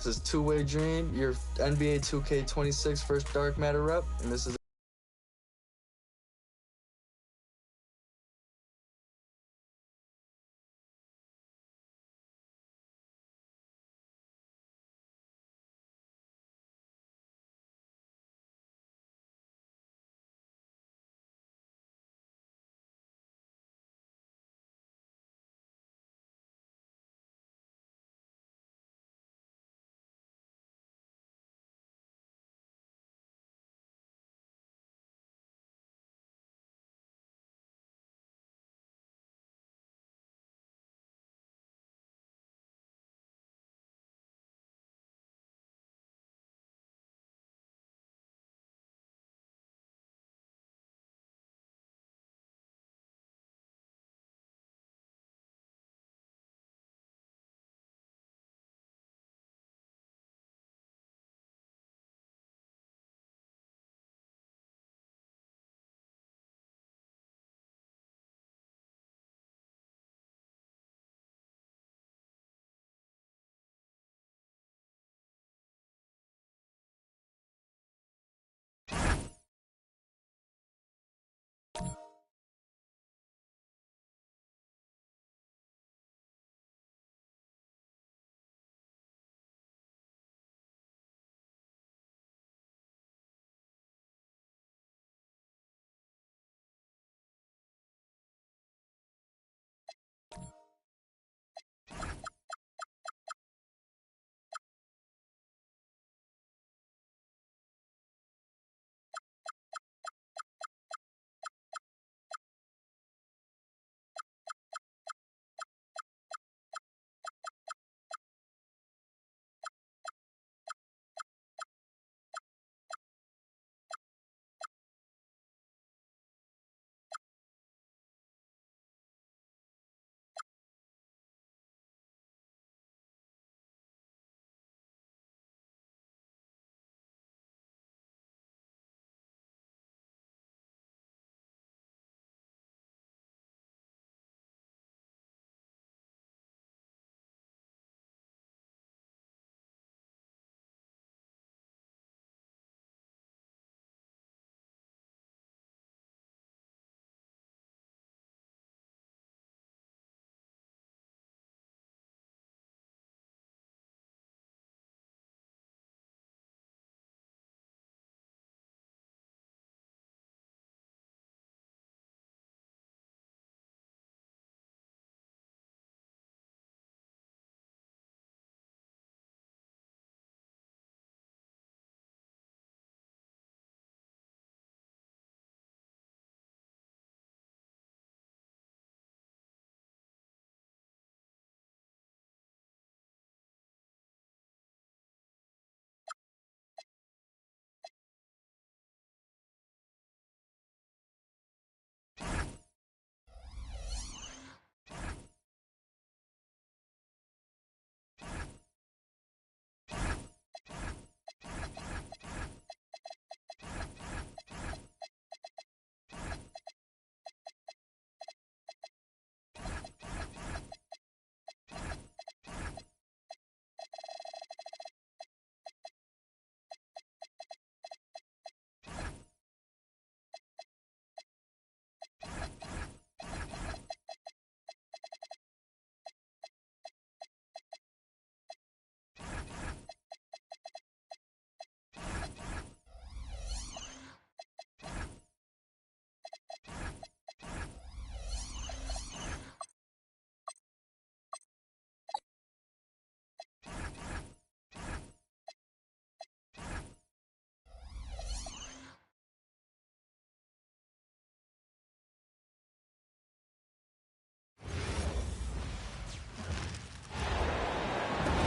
This is Two-Way Dream, your NBA 2K26 first Dark Matter rep, and this is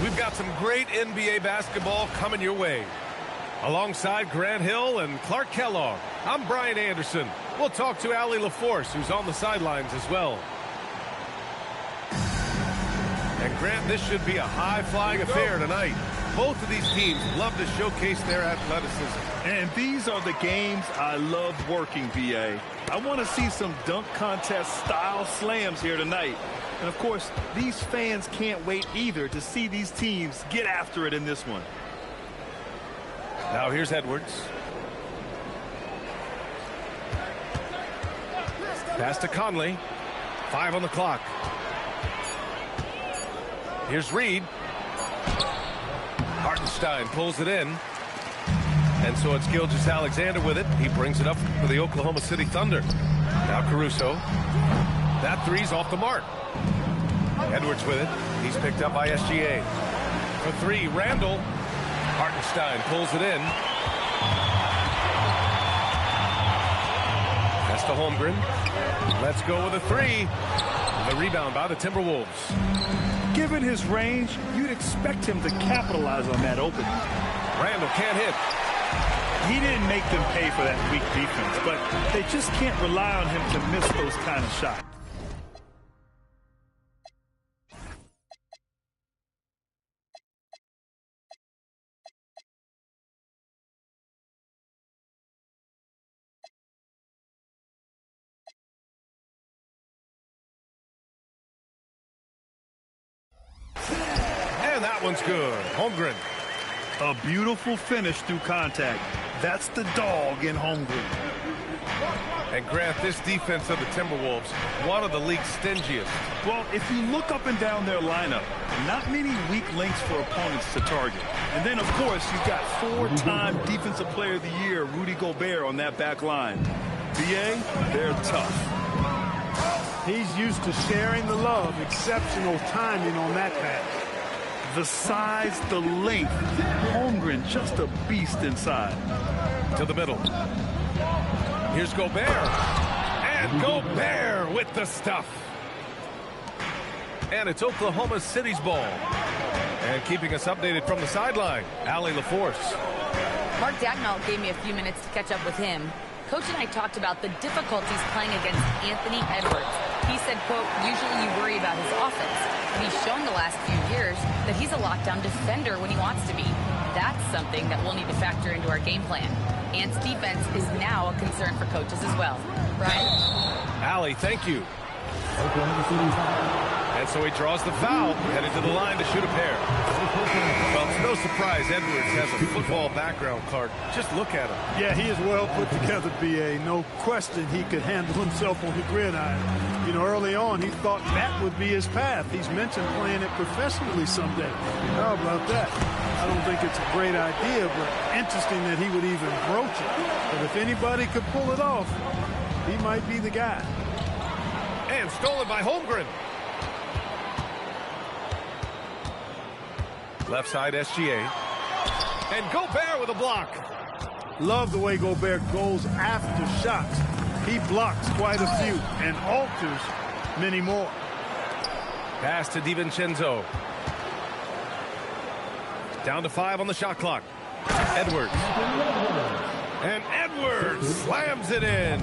We've got some great NBA basketball coming your way. Alongside Grant Hill and Clark Kellogg, I'm Brian Anderson. We'll talk to Allie LaForce, who's on the sidelines as well. And Grant, this should be a high-flying affair tonight. Both of these teams love to showcase their athleticism. And these are the games I love working, B.A. I want to see some dunk contest style slams here tonight. And, of course, these fans can't wait either to see these teams get after it in this one. Now here's Edwards. Pass to Conley. 5 on the clock. Here's Reed. Hartenstein pulls it in. And so it's Gilgeous-Alexander with it. He brings it up for the Oklahoma City Thunder. Now Caruso. That three's off the mark. Edwards with it. He's picked up by SGA. For 3, Randall. Hartenstein pulls it in. That's to Holmgren. Let's go with a 3. The rebound by the Timberwolves. Given his range, you'd expect him to capitalize on that opening. Randall can't hit. He didn't make them pay for that weak defense, but they just can't rely on him to miss those kind of shots. And that one's good. Holmgren. A beautiful finish through contact. That's the dog in Holmgren. And Grant, this defense of the Timberwolves, one of the league's stingiest. Well, if you look up and down their lineup, not many weak links for opponents to target. And then, of course, you've got 4-time Defensive Player of the Year, Rudy Gobert, on that back line. BA, they're tough. He's used to sharing the love. Exceptional timing on that pass. The size, the length. Holmgren, just a beast inside. To the middle. Here's Gobert. And Gobert with the stuff. And it's Oklahoma City's ball. And keeping us updated from the sideline, Allie LaForce. Mark Dagnall gave me a few minutes to catch up with him. Coach and I talked about the difficulties playing against Anthony Edwards. He said, quote, usually you worry about his offense. And he's shown the last few years that he's a lockdown defender when he wants to be. That's something that we'll need to factor into our game plan. Ant's defense is now a concern for coaches as well. Brian? Allie, thank you. And so he draws the foul, headed to the line to shoot a pair. Well, it's no surprise Edwards has a football background, Clark. Just look at him. Yeah, he is well put together, B.A. No question he could handle himself on the gridiron. You know, early on, he thought that would be his path. He's mentioned playing it professionally someday. How about that? I don't think it's a great idea, but interesting that he would even broach it. But if anybody could pull it off, he might be the guy. And stolen by Holmgren. Left side SGA. And Gobert with a block. Love the way Gobert goes after shots. He blocks quite a few and alters many more. Pass to DiVincenzo. Down to 5 on the shot clock. Edwards. And Edwards slams it in.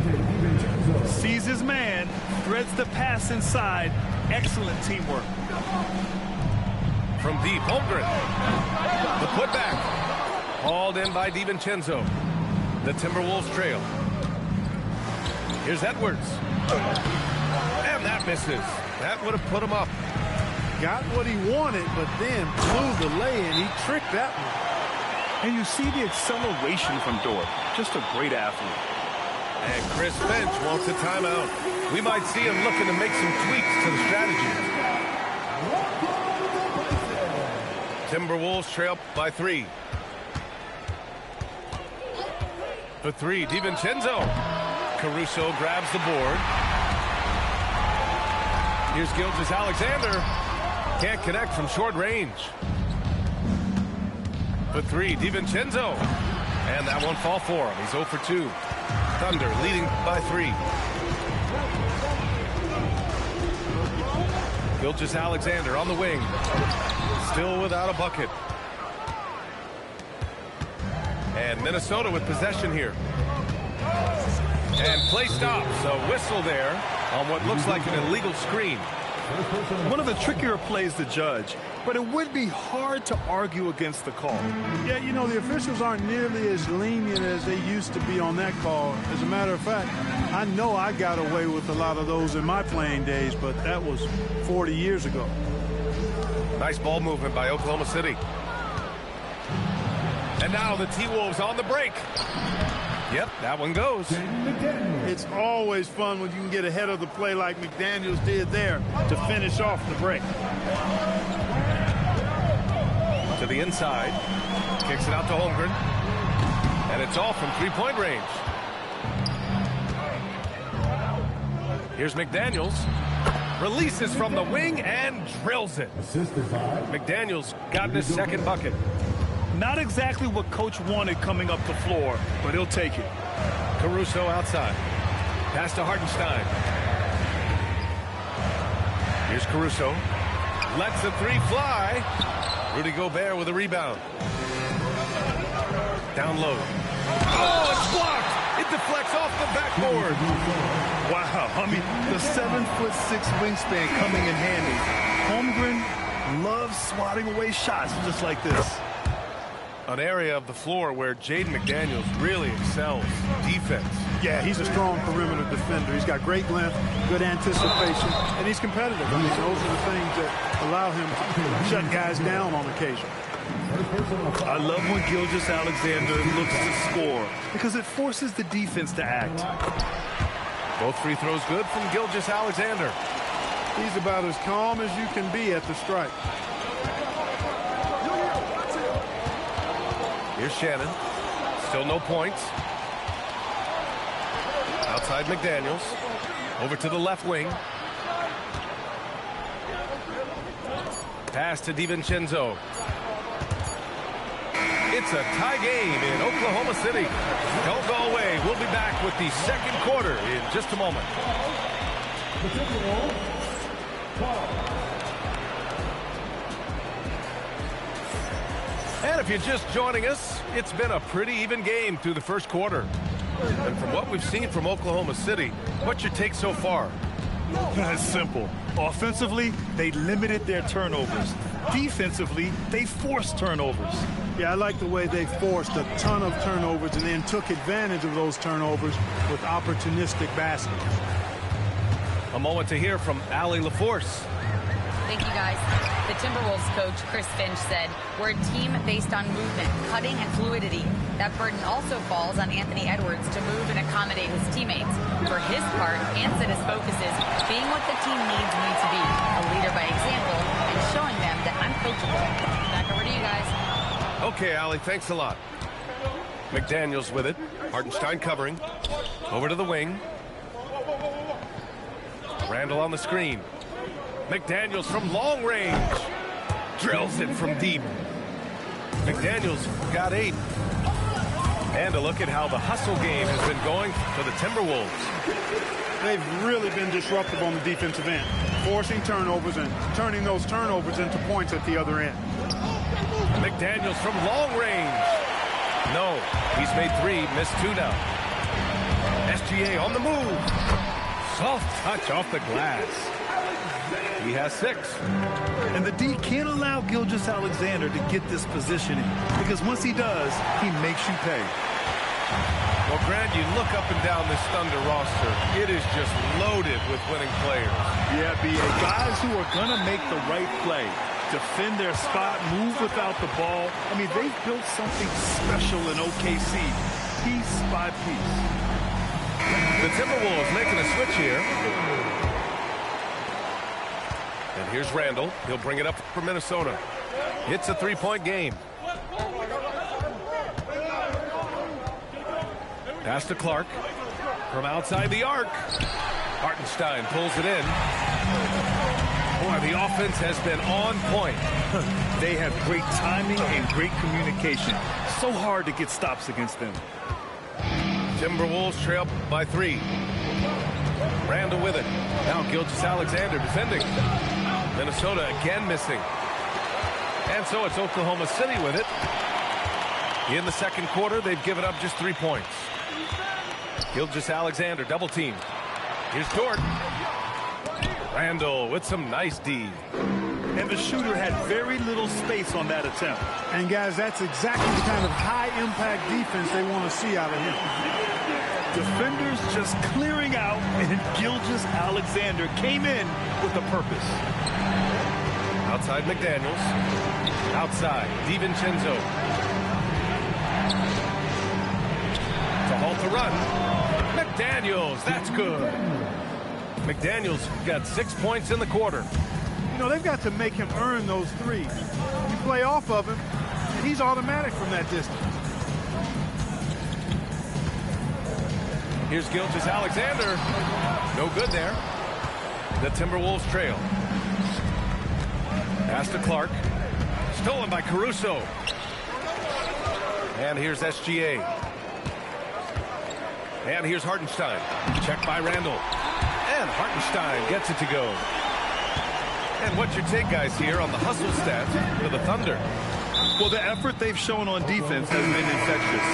Sees his man, threads the pass inside. Excellent teamwork. From deep, Holmgren. The putback. Hauled in by DiVincenzo. The Timberwolves trail. Here's Edwards. And that misses. That would have put him up. Got what he wanted, but then blew the lay, and he tricked that one. And you see the acceleration from Dort. Just a great athlete. And Chris Finch wants a timeout. We might see him looking to make some tweaks to the strategy. Timberwolves trail by 3. For 3, DiVincenzo. Caruso grabs the board. Here's Gilgeous-Alexander. Can't connect from short range. For 3, DiVincenzo. And that won't fall for him. He's 0 for 2. Thunder leading by 3. Gilgeous-Alexander on the wing. Still without a bucket. And Minnesota with possession here. And play stops. A whistle there on what looks like an illegal screen. One of the trickier plays to judge, but it would be hard to argue against the call. Yeah, you know, the officials aren't nearly as lenient as they used to be on that call. As a matter of fact, I know I got away with a lot of those in my playing days, but that was 40 years ago. Nice ball movement by Oklahoma City. And now the T-Wolves on the break. Yep, that one goes. It's always fun when you can get ahead of the play like McDaniels did there to finish off the break. To the inside. Kicks it out to Holmgren. And it's off from three-point range. Here's McDaniels. Releases from the wing and drills it. McDaniels got his second bucket. Not exactly what coach wanted coming up the floor, but he'll take it. Caruso outside. Pass to Hartenstein. Here's Caruso. Lets the three fly. Rudy Gobert with a rebound. Down low. Oh, it's blocked. It deflects off the backboard. Wow, I mean, the 7'6" wingspan coming in handy. Holmgren loves swatting away shots just like this. An area of the floor where Jaden McDaniels really excels. Defense. Yeah, he's a strong perimeter defender. He's got great length, good anticipation, and he's competitive. I mean, those are the things that allow him to shut guys down on occasion. I love when Gilgeous-Alexander looks to score because it forces the defense to act. Both free throws good from Gilgeous-Alexander. He's about as calm as you can be at the strike. Here's Shannon. Still no points. Outside McDaniels. Over to the left wing. Pass to DiVincenzo. It's a tie game in Oklahoma City. Don't go away. We'll be back with the second quarter in just a moment. And if you're just joining us, it's been a pretty even game through the first quarter. And from what we've seen from Oklahoma City, what's your take so far? It's simple. Offensively, they limited their turnovers. Defensively, they forced turnovers. Yeah, I like the way they forced a ton of turnovers and then took advantage of those turnovers with opportunistic baskets. A moment to hear from Allie LaForce. Thank you, guys. The Timberwolves coach, Chris Finch, said, "We're a team based on movement, cutting, and fluidity. That burden also falls on Anthony Edwards to move and accommodate his teammates. For his part, Ant said his focus is being what the team needs me to be, a leader by example, and showing them that I'm coachable." Back over to you guys. Okay, Allie, thanks a lot. McDaniels with it. Hartenstein covering. Over to the wing. Randall on the screen. McDaniels from long range. Drills it from deep. McDaniels got 8. And a look at how the hustle game has been going for the Timberwolves. They've really been disruptive on the defensive end, forcing turnovers and turning those turnovers into points at the other end. McDaniels from long range. No, he's made 3, missed 2 now. SGA on the move. Soft touch off the glass. He has 6. And the D can't allow Gilgeous-Alexander to get this positioning because once he does, he makes you pay. Well, Grant, you look up and down this Thunder roster, it is just loaded with winning players. Yeah, B.A. Guys who are going to make the right play, defend their spot, move without the ball. I mean, they've built something special in OKC, piece by piece. The Timberwolves making a switch here. And here's Randall. He'll bring it up for Minnesota. It's a 3-point game. Pass to Clark. From outside the arc. Hartenstein pulls it in. Boy, the offense has been on point. They have great timing and great communication. So hard to get stops against them. Timberwolves trail by 3. Randall with it. Now Gilgeous-Alexander defending. Minnesota again missing. And so it's Oklahoma City with it. In the second quarter, they've given up just 3 points. Gilgeous-Alexander double team. Here's Dort. Randall with some nice D. And the shooter had very little space on that attempt. And, guys, that's exactly the kind of high-impact defense they want to see out of him. Defenders just clearing out, and Gilgeous-Alexander came in with a purpose. Outside McDaniels. Outside DiVincenzo. To halt the run. McDaniels, that's good. McDaniels got 6 points in the quarter. You know, they've got to make him earn those threes. You play off of him, and he's automatic from that distance. Here's Gilgeous-Alexander. No good there. The Timberwolves trail. Pass to Clark. Stolen by Caruso. And here's SGA. And here's Hartenstein. Checked by Randall. And Hartenstein gets it to go. And what's your take, guys, here on the hustle stats for the Thunder? Well, the effort they've shown on defense has been infectious.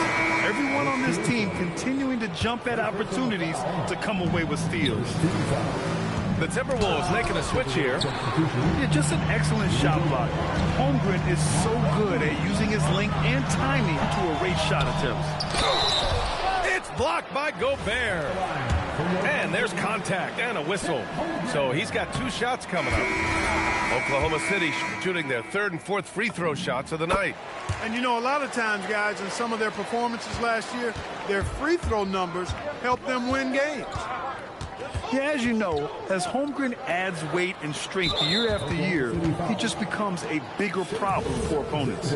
Everyone on this team continuing to jump at opportunities to come away with steals. The Timberwolves making a switch here. Yeah, just an excellent shot block. Holmgren is so good at using his length and timing to erase shot attempts. It's blocked by Gobert. And there's contact and a whistle. So he's got 2 shots coming up. Oklahoma City shooting their 3rd and 4th free throw shots of the night. And, you know, a lot of times, guys, in some of their performances last year, their free throw numbers helped them win games. Yeah, as you know, as Holmgren adds weight and strength year after year, he just becomes a bigger problem for opponents.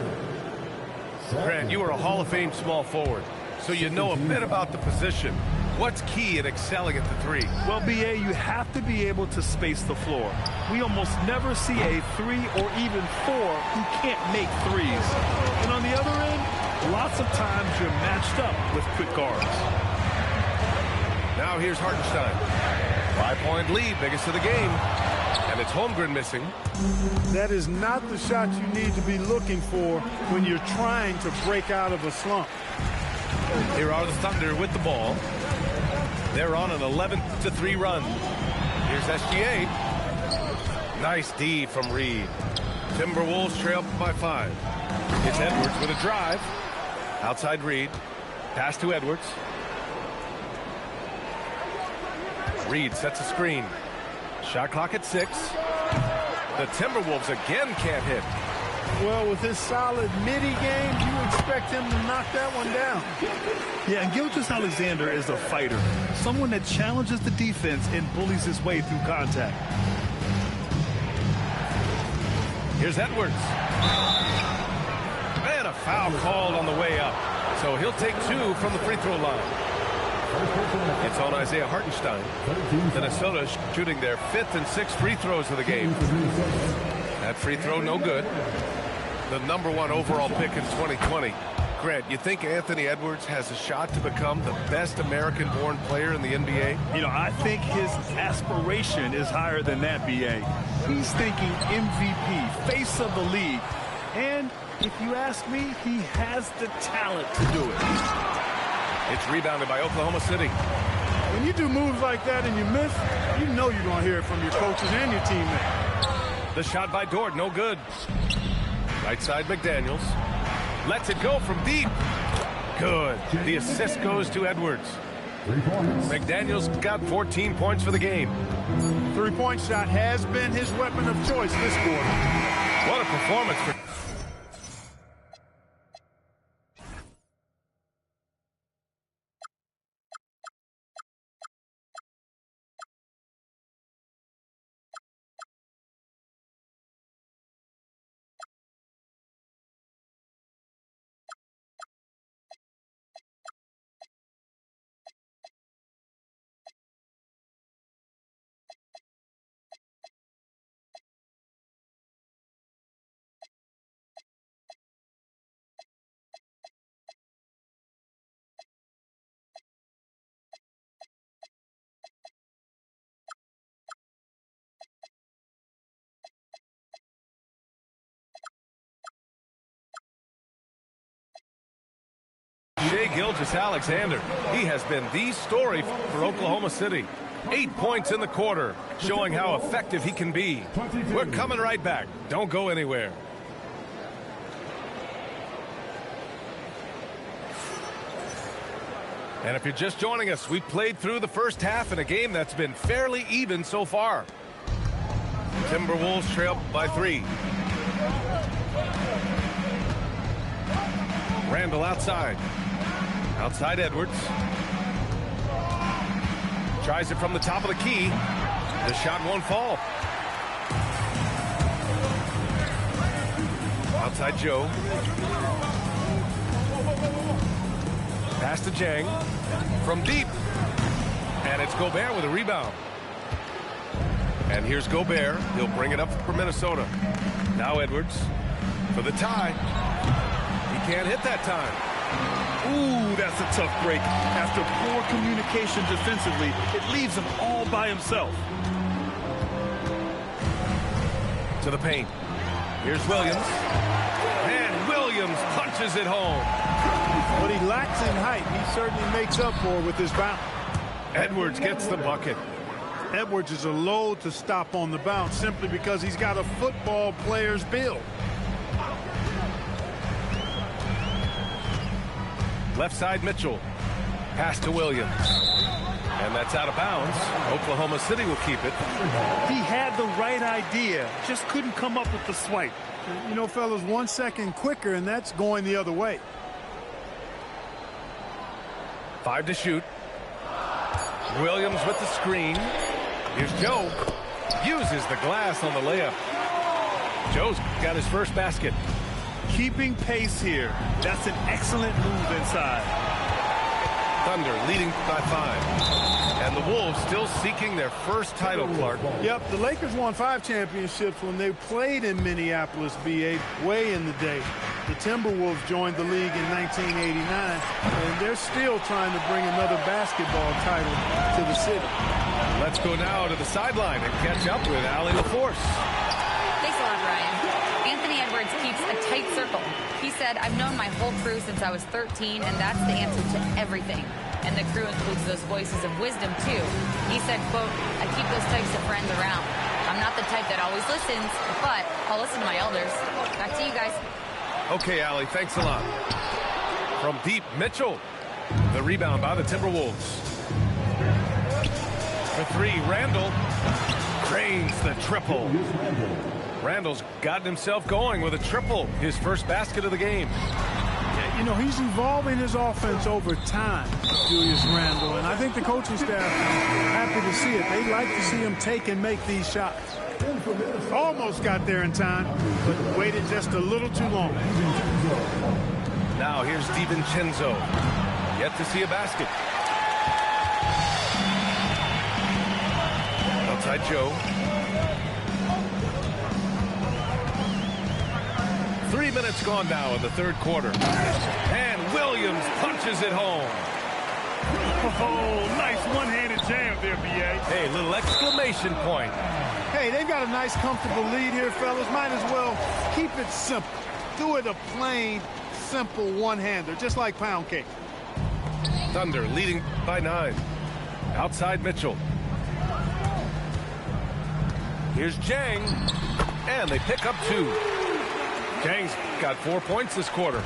Grant, you are a Hall of Fame small forward, so you know a bit about the position. What's key in excelling at the 3? Well, B.A., you have to be able to space the floor. We almost never see a 3 or even 4 who can't make threes. And on the other end, lots of times you're matched up with quick guards. Now here's Hartenstein. 5-point lead, biggest of the game. And it's Holmgren missing. That is not the shot you need to be looking for when you're trying to break out of a slump. Here are the Thunder with the ball. They're on an 11-3 run. Here's SGA. Nice D from Reed. Timberwolves trail by 5. It's Edwards with a drive. Outside Reed. Pass to Edwards. Reed sets a screen. Shot clock at 6. The Timberwolves again can't hit. Well, with his solid midi game, you expect him to knock that one down. Yeah, and Gilgeous-Alexander is a fighter. Someone that challenges the defense and bullies his way through contact. Here's Edwards. And a foul called on the way up. So he'll take 2 from the free throw line. It's on Isaiah Hartenstein. Minnesota shooting their 5th and 6th free throws of the game. That free throw no good. The #1 overall pick in 2020. Grant, you think Anthony Edwards has a shot to become the best American-born player in the NBA? You know, I think his aspiration is higher than that, B.A. He's thinking MVP, face of the league. And if you ask me, he has the talent to do it. It's rebounded by Oklahoma City. When you do moves like that and you miss, you know you're going to hear it from your coaches and your teammates. The shot by Dort, no good. Right side McDaniels. Lets it go from deep. Good. The assist goes to Edwards. McDaniels got 14 points for the game. 3-point shot has been his weapon of choice this quarter. What a performance for... Shai Gilgeous-Alexander, he has been the story for Oklahoma City. 8 points in the quarter, showing how effective he can be. We're coming right back. Don't go anywhere. And if you're just joining us, we've played through the first half in a game that's been fairly even so far. Timberwolves trail by 3. Randall outside. Outside Edwards. Tries it from the top of the key. The shot won't fall. Outside Joe. Pass to Jang. From deep. And it's Gobert with a rebound. And here's Gobert. He'll bring it up for Minnesota. Now Edwards for the tie. He can't hit that time. Ooh, that's a tough break. After poor communication defensively, it leaves him all by himself. To the paint. Here's Williams. And Williams punches it home. What he lacks in height, he certainly makes up for with his bounce. Edwards gets the bucket. Edwards is a load to stop on the bounce simply because he's got a football player's build. Left side Mitchell. Pass to Williams. And that's out of bounds. Oklahoma City will keep it. He had the right idea, just couldn't come up with the swipe. You know, fellas, 1 second quicker, and that's going the other way. 5 to shoot. Williams with the screen. Here's Joe. Uses the glass on the layup. Joe's got his first basket. Keeping pace here. That's an excellent move inside. Thunder leading by 5. And the Wolves still seeking their first title, Clark. Yep, the Lakers won 5 championships when they played in Minneapolis, BA, way in the day. The Timberwolves joined the league in 1989, and they're still trying to bring another basketball title to the city. Let's go now to the sideline and catch up with Allie LaForce. Thanks a lot, Ryan. Anthony Edwards keeps a tight circle. He said, I've known my whole crew since I was 13, and that's the answer to everything. And the crew includes those voices of wisdom, too. He said, quote, I keep those types of friends around. I'm not the type that always listens, but I'll listen to my elders. Back to you guys. Okay, Allie, thanks a lot. From deep, Mitchell. The rebound by the Timberwolves. For 3, Randall. Drains the triple. Randall's gotten himself going with a triple. His first basket of the game. Yeah, you know, he's evolving his offense over time, Julius Randall. And I think the coaching staff is happy to see it. They like to see him take and make these shots. Almost got there in time, but waited just a little too long. Now here's DiVincenzo. Yet to see a basket. Outside Joe. 3 minutes gone now in the third quarter. And Williams punches it home. Oh, nice one-handed jam there, B.A. Hey, little exclamation point. Hey, they've got a nice, comfortable lead here, fellas. Might as well keep it simple. Do it a plain, simple one-hander, just like pound cake. Thunder leading by 9. Outside Mitchell. Here's Jang. And they pick up 2. Jang's got 4 points this quarter.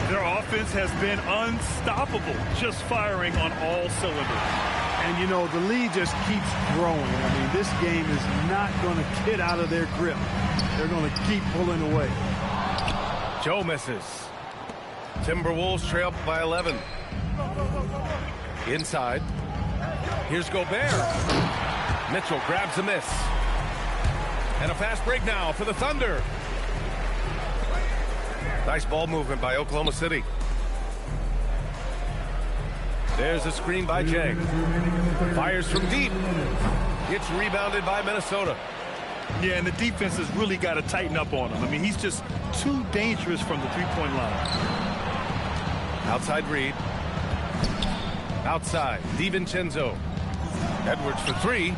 Their offense has been unstoppable, just firing on all cylinders. And, you know, the lead just keeps growing. I mean, this game is not going to get out of their grip. They're going to keep pulling away. Joe misses. Timberwolves trail by 11. Inside. Here's Gobert. Mitchell grabs a miss. And a fast break now for the Thunder. Nice ball movement by Oklahoma City. There's a screen by Jang. Fires from deep. It's rebounded by Minnesota. Yeah, and the defense has really got to tighten up on him. I mean, he's just too dangerous from the three-point line. Outside Reed. Outside, DiVincenzo. Edwards for 3.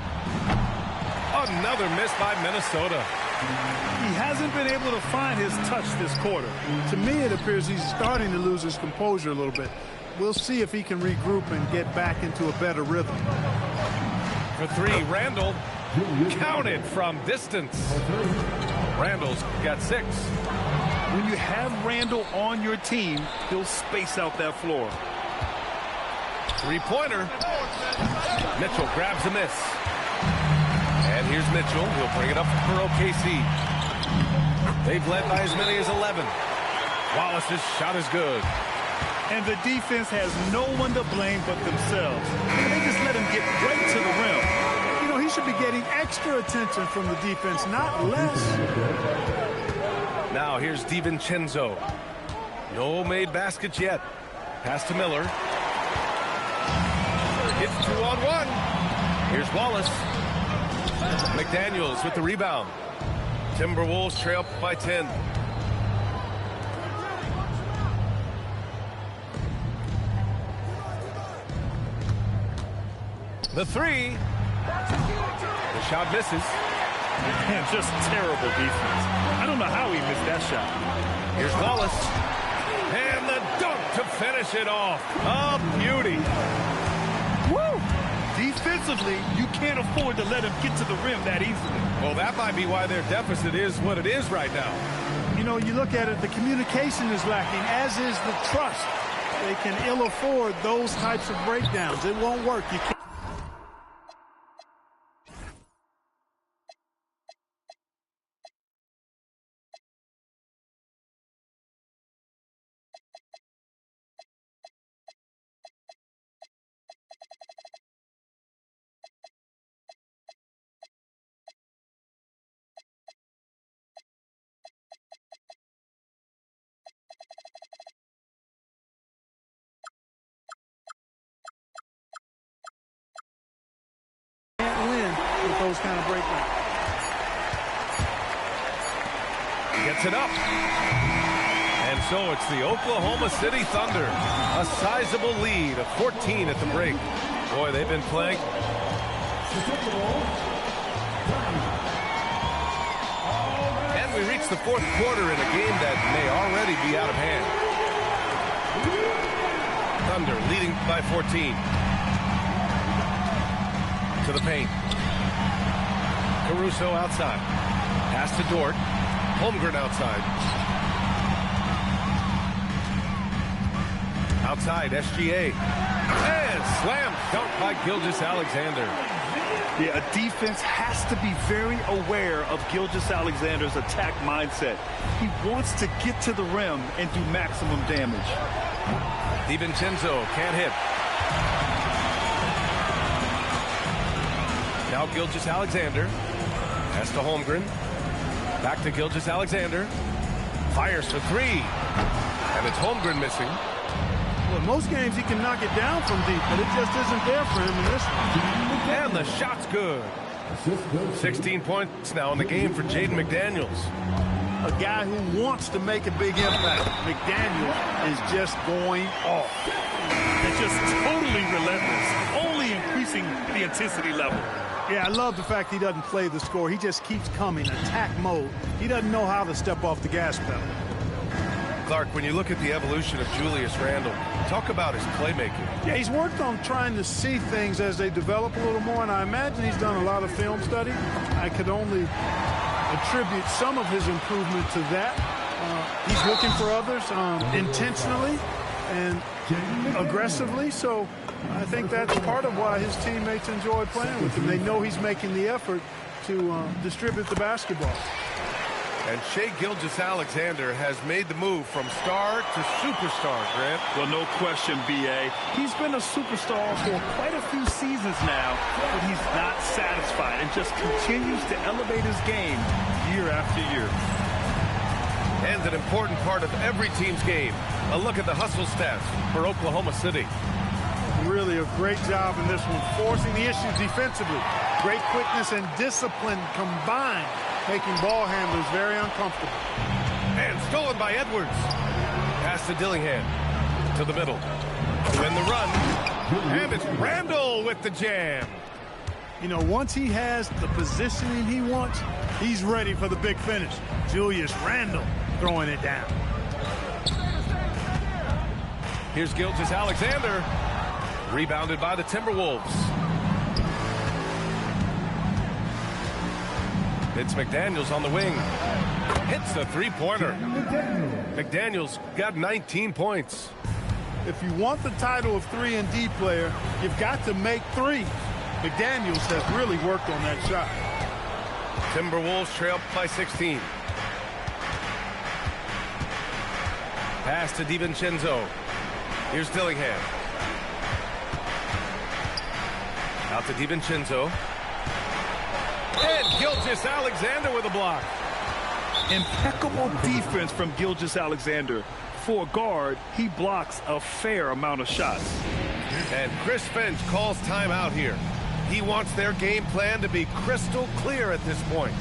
Another miss by Minnesota. He hasn't been able to find his touch this quarter. To me, it appears he's starting to lose his composure a little bit. We'll see if he can regroup and get back into a better rhythm. for three. Randall counted from distance. Randall's got 6. When you have Randall on your team, he'll space out that floor. Three-pointer. Mitchell grabs a miss. And here's Mitchell. He'll bring it up for OKC. They've led by as many as 11. Wallace's shot is good. And the defense has no one to blame but themselves. They just let him get right to the rim. You know, he should be getting extra attention from the defense, not less. Now here's DiVincenzo. No made baskets yet. Pass to Miller. It's 2-on-1. Here's Wallace. McDaniels with the rebound. Timberwolves trail by 10. The three. The shot misses. Man, just terrible defense. I don't know how he missed that shot. Here's Wallace. And the dunk to finish it off. A beauty. Woo! Defensively, you can't afford to let him get to the rim that easily. Well, that might be why their deficit is what it is right now. You know, you look at it, the communication is lacking, as is the trust. They can ill afford those types of breakdowns. It won't work. You can't. Win with those kind of breakdowns. Gets it up. And so it's the Oklahoma City Thunder. A sizable lead of 14 at the break. Boy, they've been playing. And we reach the fourth quarter in a game that may already be out of hand. Thunder leading by 14. To the paint. Caruso outside. Pass to Dort. Holmgren outside. Outside, SGA. And slam dunk by Gilgeous-Alexander. Yeah, a defense has to be very aware of Gilgeous-Alexander's attack mindset. He wants to get to the rim and do maximum damage. DiVincenzo can't hit. Now Gilgeous-Alexander. Pass to Holmgren. Back to Gilgeous-Alexander. Fires for three. And it's Holmgren missing. Well, most games he can knock it down from deep, but it just isn't there for him in this one. And the shot's good. 16 points now in the game for Jaden McDaniels. A guy who wants to make a big impact. McDaniels is just going off. It's just totally relentless, only increasing the intensity level. Yeah, I love the fact he doesn't play the score. He just keeps coming, attack mode. He doesn't know how to step off the gas pedal. Clark, when you look at the evolution of Julius Randle, talk about his playmaking. Yeah, he's worked on trying to see things as they develop a little more, and I imagine he's done a lot of film study. I could only attribute some of his improvement to that. He's looking for others intentionally and aggressively, so I think that's part of why his teammates enjoy playing with him. They know he's making the effort to distribute the basketball. And Shai Gilgeous-Alexander has made the move from star to superstar, Grant. Well, no question, B.A. He's been a superstar for quite a few seasons now, but he's not satisfied and just continues to elevate his game year after year. And an important part of every team's game. A look at the hustle stats for Oklahoma City. Really a great job in this one, forcing the issues defensively. Great quickness and discipline combined, making ball handlers very uncomfortable. And stolen by Edwards. Pass to Dillingham. To the middle. To win the run. And it's Randall with the jam. You know, once he has the positioning he wants, he's ready for the big finish. Julius Randle throwing it down. Here's Gilgeous-Alexander. Rebounded by the Timberwolves. It's McDaniels on the wing. Hits the three-pointer. McDaniels got 19 points. If you want the title of 3-and-D player, you've got to make threes. McDaniels has really worked on that shot. Timberwolves trail by 16. Pass to DiVincenzo. Here's Dillingham. Out to DiVincenzo. And Gilgeous-Alexander with a block. Impeccable defense from Gilgeous-Alexander. For a guard, he blocks a fair amount of shots. And Chris Finch calls timeout here. He wants their game plan to be crystal clear at this point.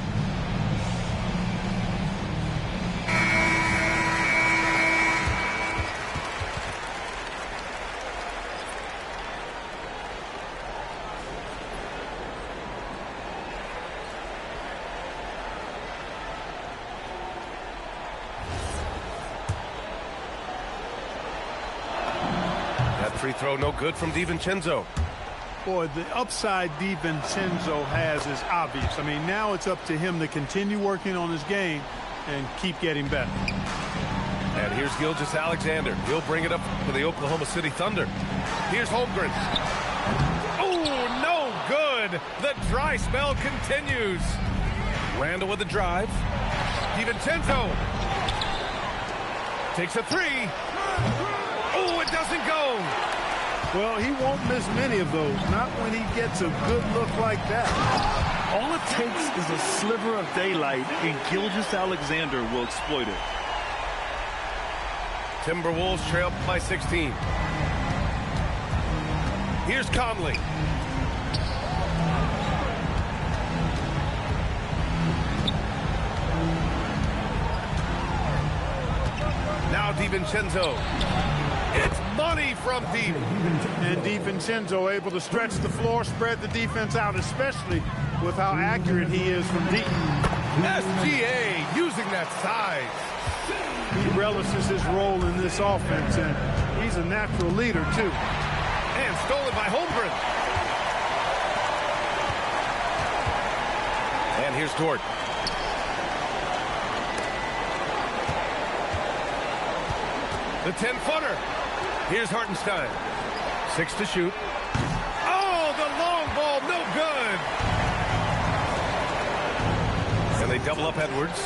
Free throw no good from DiVincenzo. Boy, the upside DiVincenzo has is obvious. I mean, now it's up to him to continue working on his game and keep getting better. And here's Gilgeous-Alexander. He'll bring it up for the Oklahoma City Thunder. Here's Holmgren. Oh, no good. The dry spell continues. Randall with the drive. DiVincenzo takes a three. Oh, it doesn't go. Well, he won't miss many of those, not when he gets a good look like that. All it takes is a sliver of daylight, and Gilgeous-Alexander will exploit it. Timberwolves trail by 16. Here's Conley. Now DiVincenzo. It's money from deep. And DiVincenzo able to stretch the floor, spread the defense out, especially with how accurate he is from deep. SGA using that size. He relishes his role in this offense, and he's a natural leader, too. And stolen by Holmgren. And here's Dort. The 10-footer. Here's Hartenstein. 6 to shoot. Oh, the long ball, no good. And they double up Edwards.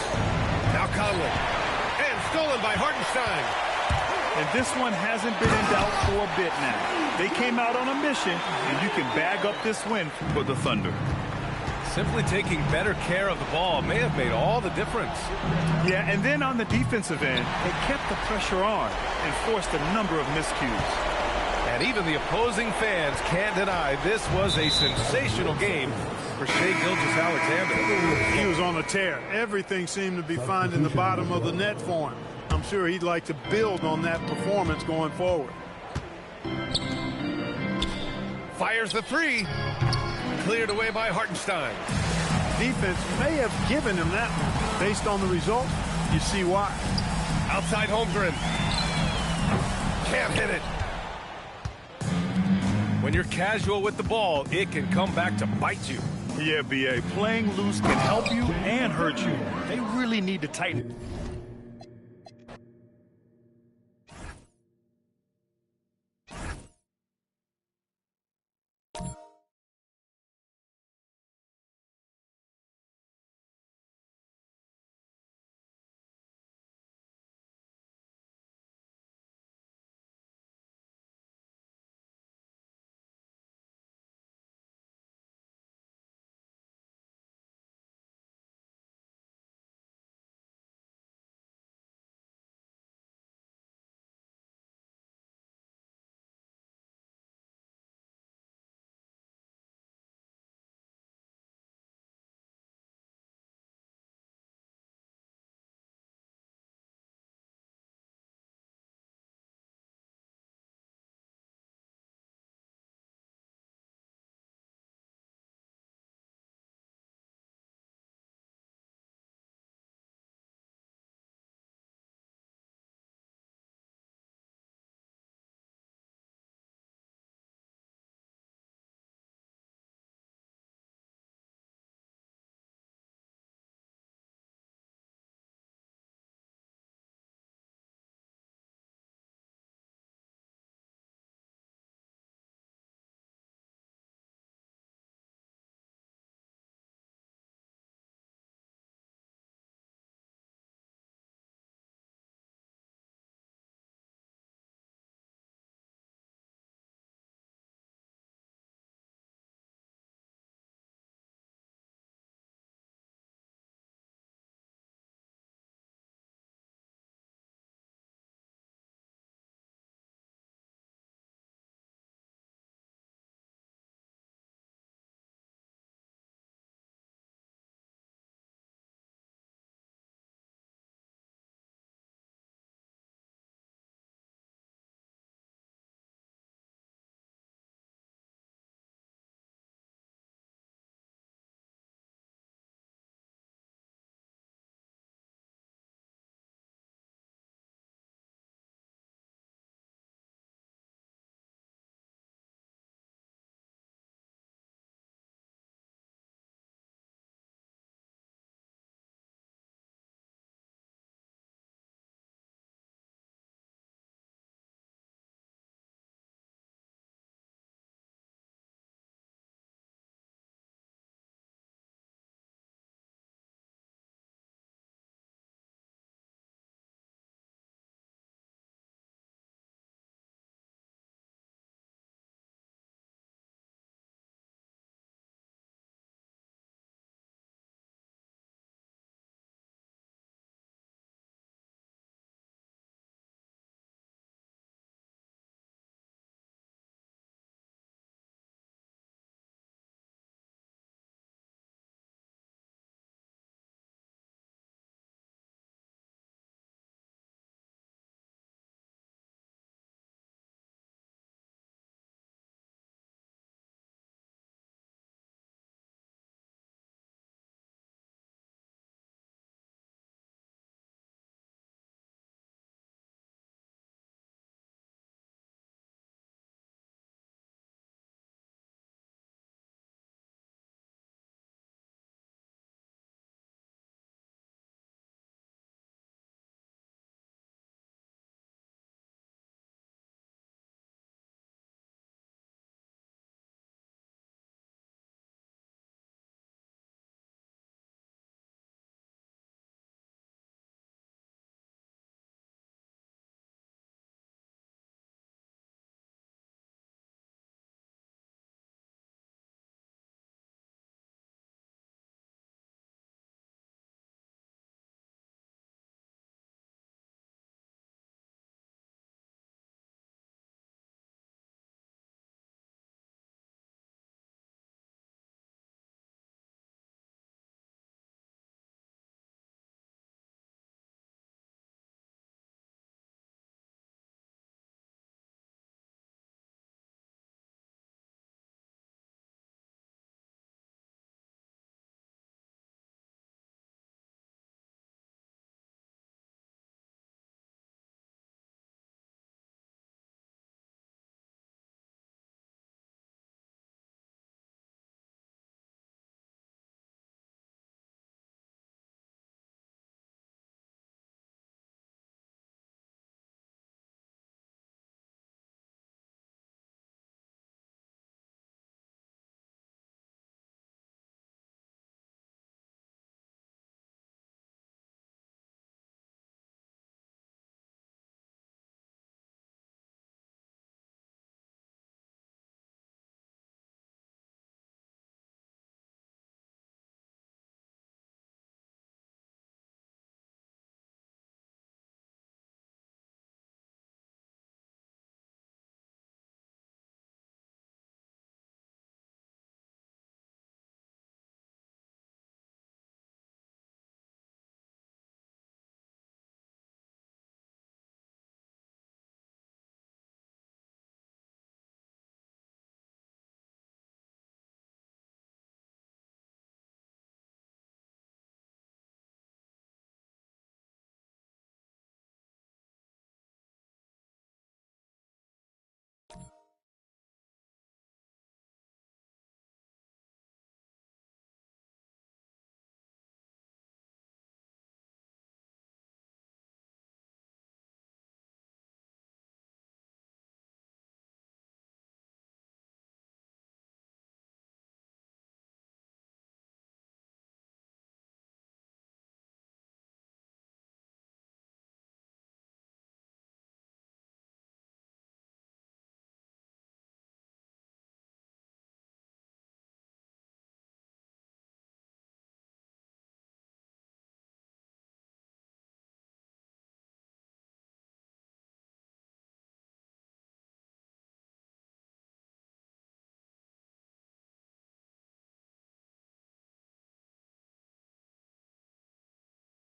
Now Conley. And stolen by Hartenstein. And this one hasn't been in doubt for a bit now. They came out on a mission, and you can bag up this win for the Thunder. Simply taking better care of the ball may have made all the difference. Yeah, and then on the defensive end, they kept the pressure on and forced a number of miscues. And even the opposing fans can't deny this was a sensational game for Shai Gilgeous-Alexander. He was on a tear. Everything seemed to be finding the bottom of the net for him. I'm sure he'd like to build on that performance going forward. Fires the three. Cleared away by Hartenstein. Defense may have given him that one. Based on the result, you see why. Outside Holmgren. Can't hit it. When you're casual with the ball, it can come back to bite you. Yeah, B.A. Playing loose can help you and hurt you. They really need to tighten it.